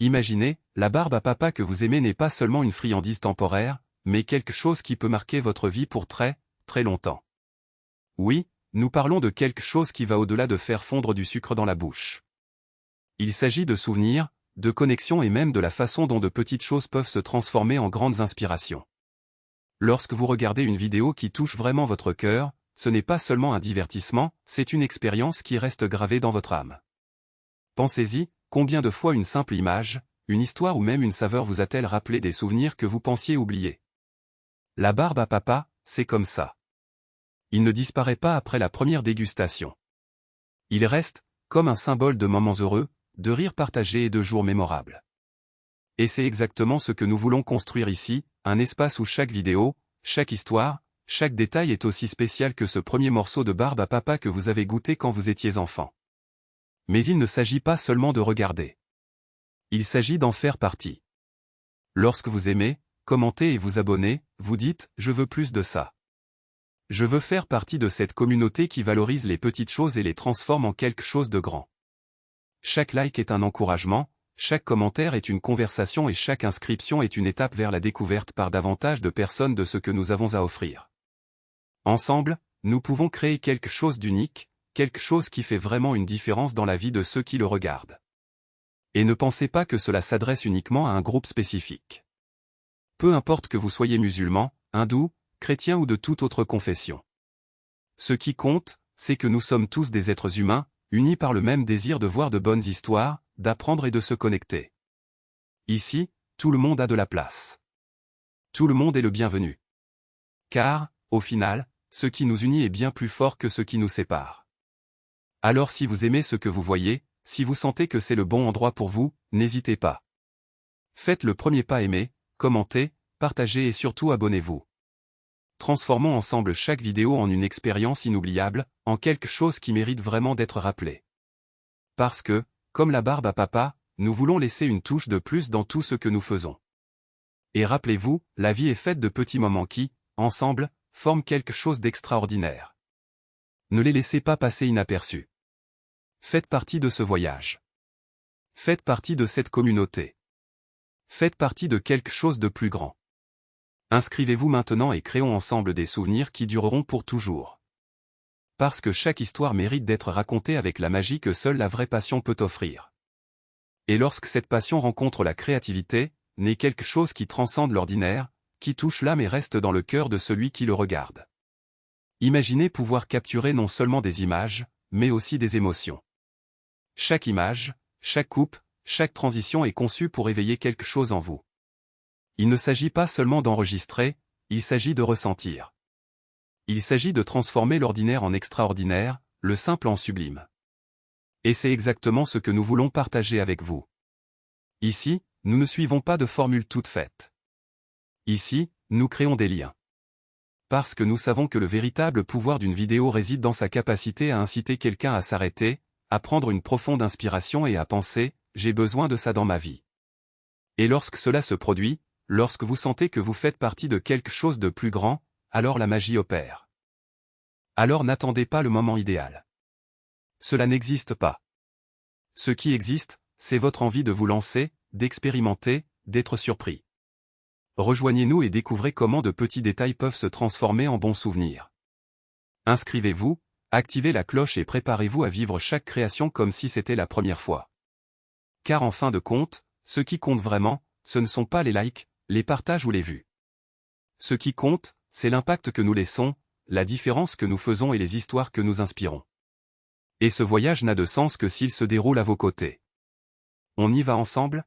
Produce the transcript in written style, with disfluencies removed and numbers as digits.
Imaginez, la barbe à papa que vous aimez n'est pas seulement une friandise temporaire, mais quelque chose qui peut marquer votre vie pour très, très longtemps. Oui, nous parlons de quelque chose qui va au-delà de faire fondre du sucre dans la bouche. Il s'agit de souvenirs, de connexions et même de la façon dont de petites choses peuvent se transformer en grandes inspirations. Lorsque vous regardez une vidéo qui touche vraiment votre cœur, ce n'est pas seulement un divertissement, c'est une expérience qui reste gravée dans votre âme. Pensez-y, combien de fois une simple image, une histoire ou même une saveur vous a-t-elle rappelé des souvenirs que vous pensiez oublier? La barbe à papa, c'est comme ça. Il ne disparaît pas après la première dégustation. Il reste, comme un symbole de moments heureux, de rires partagés et de jours mémorables. Et c'est exactement ce que nous voulons construire ici, un espace où chaque vidéo, chaque histoire, chaque détail est aussi spécial que ce premier morceau de barbe à papa que vous avez goûté quand vous étiez enfant. Mais il ne s'agit pas seulement de regarder. Il s'agit d'en faire partie. Lorsque vous aimez, commentez et vous abonnez, vous dites « Je veux plus de ça ». Je veux faire partie de cette communauté qui valorise les petites choses et les transforme en quelque chose de grand. Chaque like est un encouragement, chaque commentaire est une conversation et chaque inscription est une étape vers la découverte par davantage de personnes de ce que nous avons à offrir. Ensemble, nous pouvons créer quelque chose d'unique, quelque chose qui fait vraiment une différence dans la vie de ceux qui le regardent. Et ne pensez pas que cela s'adresse uniquement à un groupe spécifique. Peu importe que vous soyez musulman, hindou, chrétien ou de toute autre confession. Ce qui compte, c'est que nous sommes tous des êtres humains, unis par le même désir de voir de bonnes histoires, d'apprendre et de se connecter. Ici, tout le monde a de la place. Tout le monde est le bienvenu. Car, au final, ce qui nous unit est bien plus fort que ce qui nous sépare. Alors si vous aimez ce que vous voyez, si vous sentez que c'est le bon endroit pour vous, n'hésitez pas. Faites le premier pas, aimez, commentez, partagez et surtout abonnez-vous. Transformons ensemble chaque vidéo en une expérience inoubliable, en quelque chose qui mérite vraiment d'être rappelé. Parce que, comme la barbe à papa, nous voulons laisser une touche de plus dans tout ce que nous faisons. Et rappelez-vous, la vie est faite de petits moments qui, ensemble, forment quelque chose d'extraordinaire. Ne les laissez pas passer inaperçus. Faites partie de ce voyage. Faites partie de cette communauté. Faites partie de quelque chose de plus grand. Inscrivez-vous maintenant et créons ensemble des souvenirs qui dureront pour toujours. Parce que chaque histoire mérite d'être racontée avec la magie que seule la vraie passion peut offrir. Et lorsque cette passion rencontre la créativité, naît quelque chose qui transcende l'ordinaire, qui touche l'âme et reste dans le cœur de celui qui le regarde. Imaginez pouvoir capturer non seulement des images, mais aussi des émotions. Chaque image, chaque coupe, chaque transition est conçue pour éveiller quelque chose en vous. Il ne s'agit pas seulement d'enregistrer, il s'agit de ressentir. Il s'agit de transformer l'ordinaire en extraordinaire, le simple en sublime. Et c'est exactement ce que nous voulons partager avec vous. Ici, nous ne suivons pas de formule toute faite. Ici, nous créons des liens. Parce que nous savons que le véritable pouvoir d'une vidéo réside dans sa capacité à inciter quelqu'un à s'arrêter, à prendre une profonde inspiration et à penser « j'ai besoin de ça dans ma vie ». Et lorsque cela se produit, lorsque vous sentez que vous faites partie de quelque chose de plus grand, alors la magie opère. Alors n'attendez pas le moment idéal. Cela n'existe pas. Ce qui existe, c'est votre envie de vous lancer, d'expérimenter, d'être surpris. Rejoignez-nous et découvrez comment de petits détails peuvent se transformer en bons souvenirs. Inscrivez-vous, activez la cloche et préparez-vous à vivre chaque création comme si c'était la première fois. Car en fin de compte, ce qui compte vraiment, ce ne sont pas les likes, les partages ou les vues. Ce qui compte, c'est l'impact que nous laissons, la différence que nous faisons et les histoires que nous inspirons. Et ce voyage n'a de sens que s'il se déroule à vos côtés. On y va ensemble ?